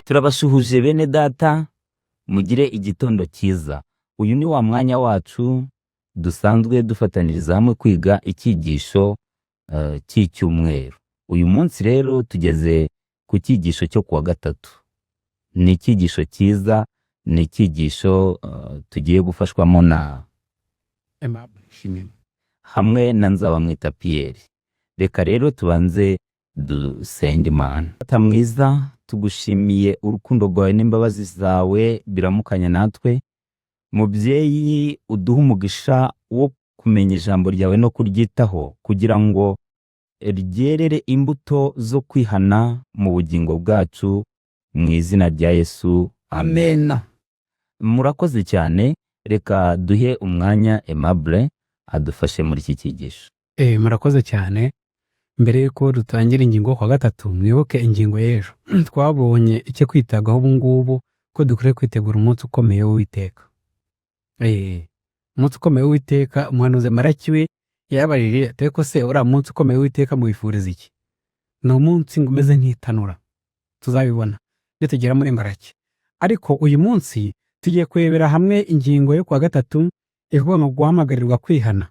Turabashuhuje bene data, mugire igitondo cyiza. Uyu ni wa mwanya wacu dusanzwe dufataniriza hamwe kwiga icyigisho cy'icyumweru. Uyu munsi rero tugeze ku cyigisho cyo kuwa gatatu. Ni icyigisho cyiza, ni icyigisho tugiye gufashwamo na Aimable Nshimiyimana hamwe na Nzabamwita Pierre. Reka rero tubanze dusenge Imana. Data mwiza, tugushimiye urukundo rwawe n'imbabazi zawe biramukanya natwe. Mubyeyi, uduha umugisha wo kumenya ijambo ryawe no kuryitaho kugira ngo ryerere imbuto zo kwihana mu bugingo bwacu, mu izina rya Yesu, amen. Murakoze cyane. Reka duhe umwanya Aimable adufashe muri iki cyigisho. murakoze cyane. Mbere yuko dutangira ingingo kwa gatatu, mwibuke ingingo y'ejo. Twabonye icyo kwitagaho ubu ngubu ko dukwiye kwitegura umunsi ukomeye w'Uwiteka. Umunsi ukomeye w'Uwiteka, umuhanuzi Maraki we yabajije ati ko se uriya munsi ukomeye w'Uwiteka mwifuriza iki? Ni umunsi ngo umeze nk'itanura. Tuzabibona nitugera muri Maraki. Ariko uyu munsi tugiye kurebera hamwe ingingo yo kwa gatatu ivuga ngo guhamagarirwa kwihana.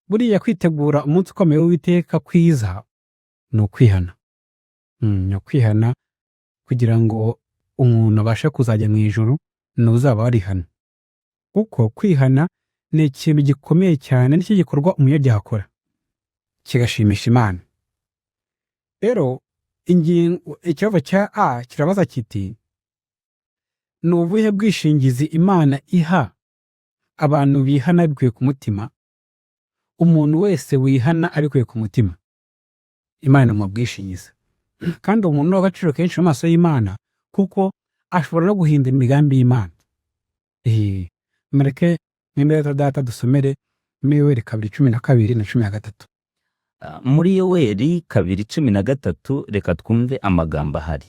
Buriya kwitegura umunsi ukomeye w'Uwiteka kwiza ni ukwihana. Ni ukwihana kugira ngo umuntu abashe kuzajya mu ijuru n'uzaba warihana. Kuko kwihana ni ikintu gikomeye cyane, nicyo gikorwa umunyabyaha akora kigashimisha Imana. Rero ikibazo cya A kirabaza kiti, ni ubuhe bwishingizi Imana iha abantu bihana bikuye ku mutima? Umuntu wese wihana abikuye ku mutima, Imana mu bwishingizi. Kandi umuntu ni w'agaciro kenshi mu maso y'Imana kuko ashobora no guhindura imigambi y'Imana. Mureke mwemere data dusomere muri Yoweri 2:12 na 13. Muri Yoweri 2:13 reka twumve amagambo ahari.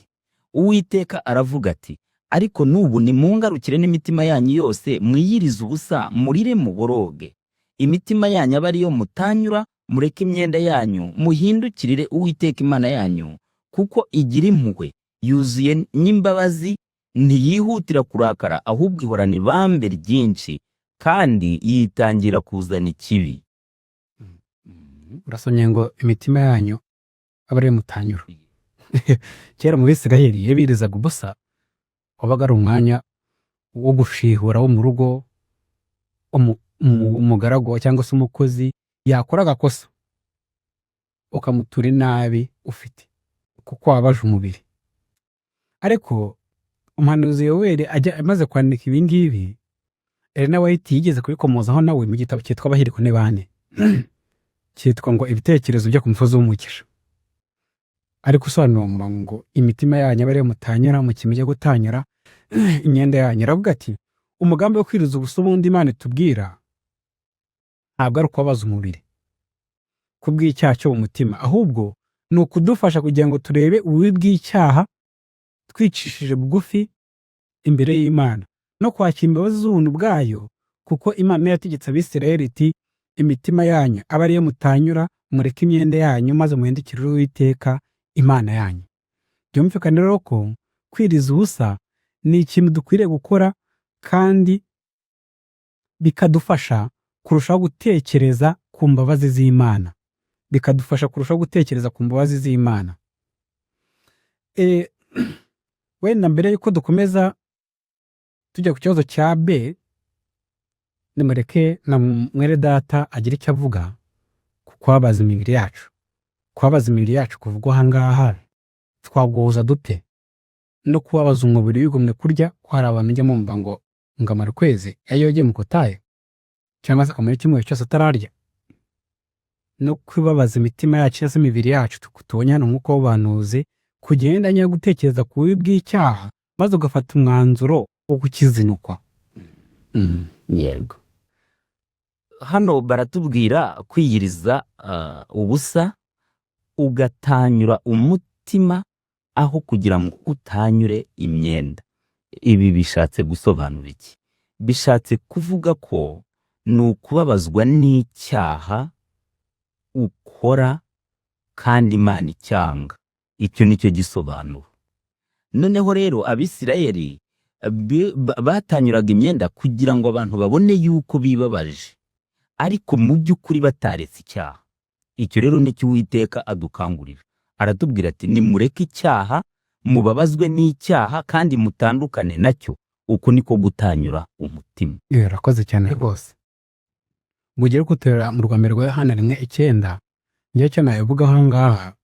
Uwiteka aravuga ati, ariko n'ubu nimungarukire n'imitima yanyu yose, mwiyirize ubusa, murire muboroge. Imitima yanyu aba ariyo mutanyura, mureke imyenda yanyu, muhindukirire Uwiteka Imana yanyu, kuko igira impuhwe, yuzuye n'imbabazi, ntiyihutira kurakara, ahubwo ihorana ibambe ryinshi, kandi yitangira kuzana ikibi. Urasomye ngo imitima yanyu aba ariyo mutanyura. Kera mu Bisirayeli iyo birizaga ubusa, wabaga ari umwanya wo gushihura wo mu rugo. Umugaragu cyangwa se umukozi yakora agakosa ukamutura inabi ufite kuko wabaje umubiri. Ariko umuhanuzi Yoweri amaze kwandika ibi ngibi, Ellen White yigeze kubikomozaho nawe mu gitabo cyitwa Abahirwa ni bane, cyitwa ngo ibitekerezo byo ku musozi w'umugisha. Ariko usobanura umurongo ngo imitima yanyu aba ariyo mutanyura, mukimije gutanyura imyenda yanyu. Aravuga ati, umugambi wo kwiriza ubusa ubundi Imana itubwira ntabwo ari ukubabaza umubiri kubw'icyaha cyo mu mutima, ahubwo ni ukudufasha kugira ngo turebe ububi bw'icyaha twicishije bugufi imbere y'Imana no kwakira imbabazi z'ubuntu bwayo, kuko Imana yategetse Abisirayeli iti, imitima yanyu aba ariyo mutanyura, mureke imyenda yanyu, maze muhindukirire Uwiteka Imana yanyu. Byumvikane rero ko kwiriza ubusa ni ikintu dukwiriye gukora, kandi bikadufasha kurushaho gutekereza ku mbabazi z'Imana. Wenda mbere yuko dukomeza tujya ku kibazo cya B, nimureke na mwere data agira icyo avuga ku kwabaza imibiri yacu. Kwabaza imibiri yacu kuvugwa aha ngaha twaguhuza dute no kubabaza umubiri wigomwe kurya? Ko hari abantu njya mumva ngo amara ukwezi iyo yogiye mu kotaye cyangwa se akamara icyumweru cyose atararya. No kwibabaza imitima yacu cyangwa se imibiri yacu tubonye hano nk'uko w'ubuhanuzi kugendanye no gutekereza ku bubi bw'icyaha, maze ugafata umwanzuro wo kukizinukwa. Yego. Hano baratubwira kwiyiriza ubusa ugatanyura umutima aho kugira ngo utanyure imyenda. Ibi bishatse gusobanura iki? Bishatse kuvuga ko ni ukubabazwa n'icyaha ukora kandi Imana icyanga. Icyo nicyo gisobanuro. noneho rero Abisirayeli batanyuraga imyenda kugira ngo abantu babone yuko bibabaje, ariko mu by'ukuri bataretse icyaha. Icyo rero nicyo Uwiteka adukangurira, aratubwira ati nimureke icyaha, mubabazwe n'icyaha kandi mutandukane nacyo. Uko niko gutanyura umutima. Urakoze cyane rwose. Mugere kutera mu rwanda rwa Yohana 1:9, njye cyo navugaho aha ngaha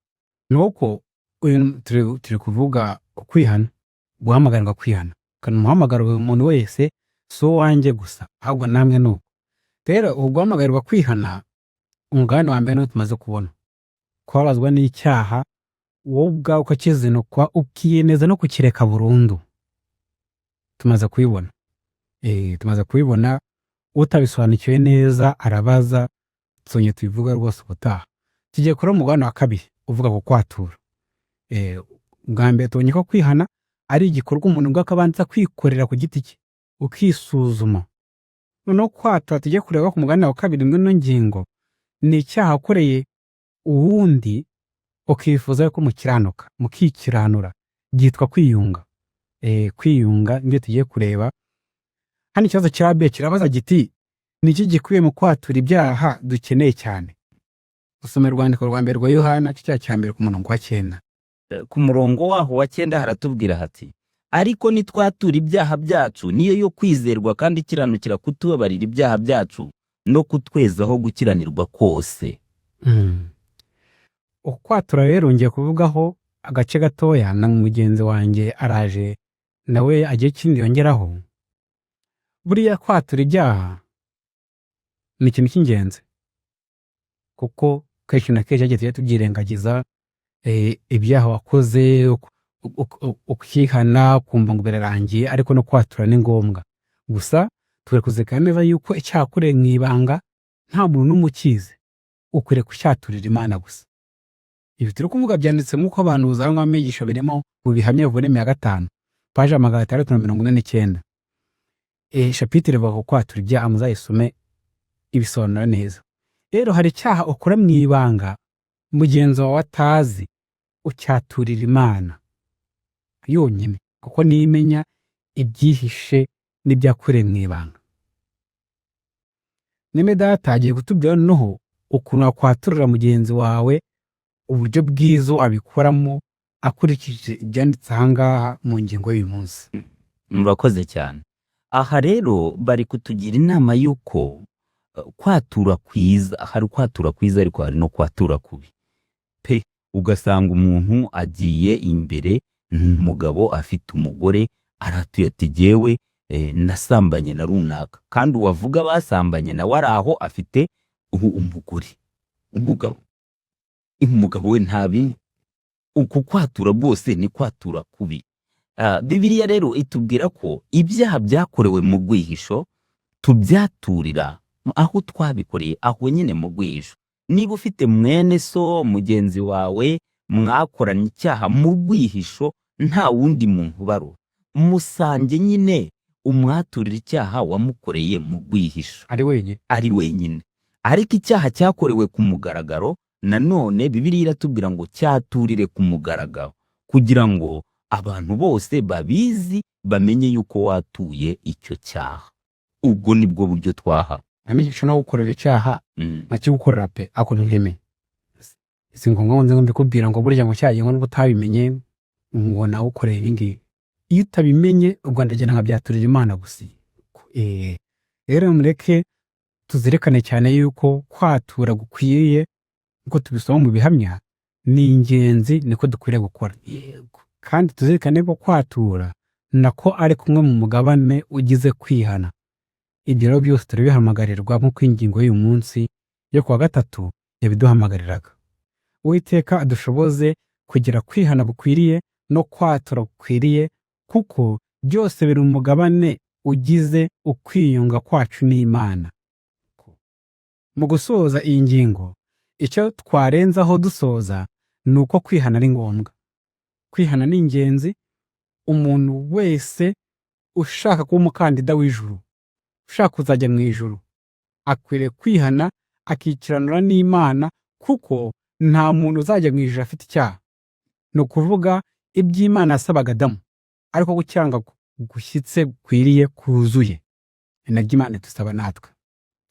ni uko turi kuvuga kwihana, guhamagarwa kwihana. Kandi umuhamagaro umuntu wese si uwanjye gusa, ahubwo namwe nuko. Rero guhamagarwa kwihana, umugabane wa mbere tumaze kubona kubabazwa n'icyaha, wowe ubwawe ukakizinukwa ukiyemeza no kukireka burundu. Tumaze kubibona. Tumaze kubibona. Utabisobanukiwe neza arabaza, tusonye tubivuga rwose ubutaha. Tugiye kuri umugabane wa kabiri uvuga ku kwatura. Bwa mbere tubonye ko kwihana ari igikorwa umuntu ubwo akabanza kwikorera ku giti cye, ukisuzuma. Noneho kwatura tugiye kureba ku mugabane wa kabiri mw'ino ngingo, ni icyaha ukoreye uwundi ukifuza ko mukiranuka, mukikiranura, byitwa kwiyunga. Kwiyunga nibyo tugiye kureba. Hano ikibazo cya B kirabaza giti niki gikwiye mu kwatura ibyaha dukeneye cyane. Usomera urwandiko rwa mbere rwa Yohana cya mbere ku murongo wa 9. Ku murongo waho wa 9 haratubwira hati, ariko nitwatura ibyaha byacu niyo yo kwizerwa kandi ikiranukira kutubabarira ibyaha byacu no kutwezaho gukiranirwa kose. Ukwatura rero ngiye kuvugaho agace gatoya, na mugenzi wanjye araje nawe agiye kindi yongeraho. Buriya kwatura ibyaha ni ikintu cy'ingenzi, kuko kenshi na kenshi tugiye tubyirengagiza. Ibyaha wakoze ukihana kumva ngo birarangiye, ariko no kwatura ni ngombwa. Gusa turi kuzirikana neza yuko icyaha ukoreye mu ibanga nta muntu n'umukize, ukwiriye kucyaturira Imana gusa. Ibi turi kuvuga byanditse nk'uko abantu uzanwa amigisho birimo mu bihamya volume ya 5 paje 649. Chapitre bavuga kwatura ibyaha, muzayisume ibisobanura neza. Rero hari icyaha ukora mu ibanga mugenzi wawe atazi, ucyaturira Imana yonyine, kuko nimenya ibyihishe n'ibyakoreye mu ibanga. Neme data agiye kutubwira noneho ukuntu wakwaturira mugenzi wawe, uburyo bwiza abikoramo akurikije ibyanditse aha ngaha mu ngingo y'uyu munsi. Murakoze cyane. Aha rero bari kutugira inama yuko kwatura kwiza, hari kwatura kwiza ariko hari no kwatura kubi. Ugasanga umuntu agiye imbere, umugabo afite umugore aratuye ati jyewe nasambanye na runaka, kandi uwavuga basambanye nawe ari aho afite umugore. Umugabo we ntabi. Uku kwatura bwose ni kwatura kubi. Bibiliya rero itubwira ko ibyaha byakorewe mu rwihisho tubyaturira aho twabikoreye, aho nyine mu rwihisho. Niba ufite mwene so, mugenzi wawe, mwakoranye icyaha mu rwihisho, nta wundi muntu baro, musange nyine umwaturira icyaha wamukoreye mu rwihisho ari wenyine. Ariko icyaha cyakorewe ku mugaragaro, nanone Bibiliya iratubwira ngo cyaturire ku mugaragaro, kugira ngo abantu bose babizi, bamenye yuko watuye icyo cyaha. Ubwo nibwo buryo twaha. Amigisho no gukorera icyaha nacyo gukorera pe ako ntiheme. Singongo nze mbikubwira ngo burya ngo cyaye ngo n'ubutabimenye ngo nawe ukoreye ibingi. Iyo utabimenye ubwo ndagenda nkabyaturira Imana gusa. Rero mureke tuzirekane cyane yuko kwatura gukwiye, uko tubisoma mu bihamya, ni ingenzi, niko dukwiriye gukora. Kandi tuzirikane ko kwatura nako ari kumwe mu mugabane ugize kwihana. Ibyo rero byose turabihamagarirwa nk'uko ingingo y'uyu munsi yo kuwa 3 yabiduhamagariraga. Uwiteka adushoboze kugira kwihana bukwiriye no kwatura gukwiriye, kuko byose biri umugabane ugize ukwiyunga kwacu n'Imana. Mu gusoza iyi ngingo, icyo twarenzaho dusoza ni uko kwihana ari ngombwa. Kwihana ni ingenzi. Umuntu wese ushaka kuba umukandida w'ijuru, ushaka kuzajya mu ijuru, akwiriye kwihana akikiranura n'Imana, kuko nta muntu uzajya mu ijuru afite icyaha. Ni ukuvuga iby'Imana yasabaga Adamu, ariko gukiranga gushyitse gukwiriye kuzuye ni nabyo Imana idusaba natwe.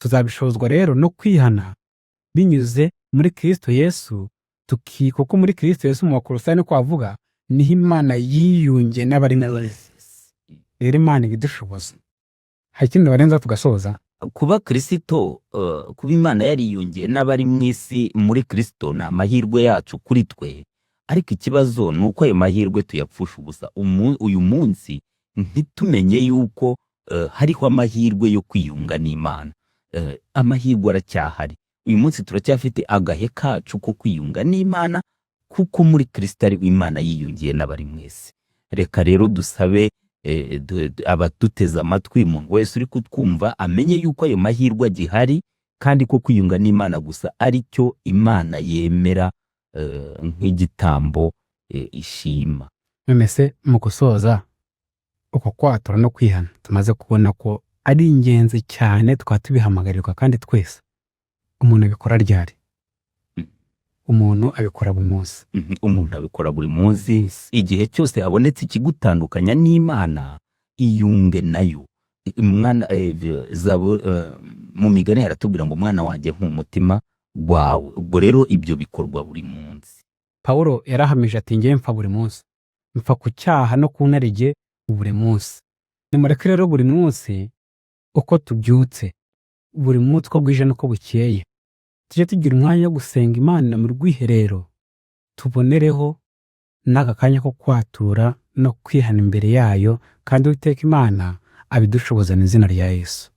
Tuzabishozwa rero no kwihana binyuze muri Kristo Yesu, kuko muri Kristo Yesu mu Bakolosayi niko havuga, niho Imana yiyungiye n'abari n'ab'isi. Rero Imana idushoboza. Hari ikindi barenza tugasoza. kuba Kristo kuba Imana yariyungiye n'abari mu isi muri Kristo ni amahirwe yacu kuri twe, ariko ikibazo ni uko ayo mahirwe tuyapfusha ubusa. Uyu munsi ntitumenye yuko hariho amahirwe yo kwiyunga n'Imana. Amahirwe aracyahari. Uyu munsi turacyafite agahe kacu ko kwiyunga n'Imana, kuko muri Kristo ari Imana yiyungiye n'abari mu isi. Reka rero dusabe abaduteze amatwi, umuntu wese uri kutwumva amenye yuko ayo mahirwe agihari, kandi ko kwiyunga n'Imana gusa ari cyo Imana yemera nk'igitambo ishima. Memese mu gusoza uko kwatura no kwihana tumaze kubona ko ari ingenzi cyane, tukaba tubihamagarirwa kandi twese. Umuntu abikora ryari? Umuntu abikora buri munsi. Umuntu abikora buri munsi. Igihe cyose habonetse ikigutandukanya n'Imana, iyunge nayo. Mu migani haratubwira ngo umwana wanjye nk'umutima wawe. Ubwo rero ibyo bikorwa buri munsi. Pawulo yarahamije ati ngiye mpfa buri munsi, mpfa ku cyaha no ku narijye buri munsi. Nimureke rero buri munsi uko tubyutse, buri munsi uko bwije n'uko bukeye, tujye tugira umwanya wo gusenga Imana mu rwiherero, tubonereho n'aka kanya ko kwatura no kwihana imbere yayo, kandi Uwiteka Imana abidushoboza mu izina rya Yesu.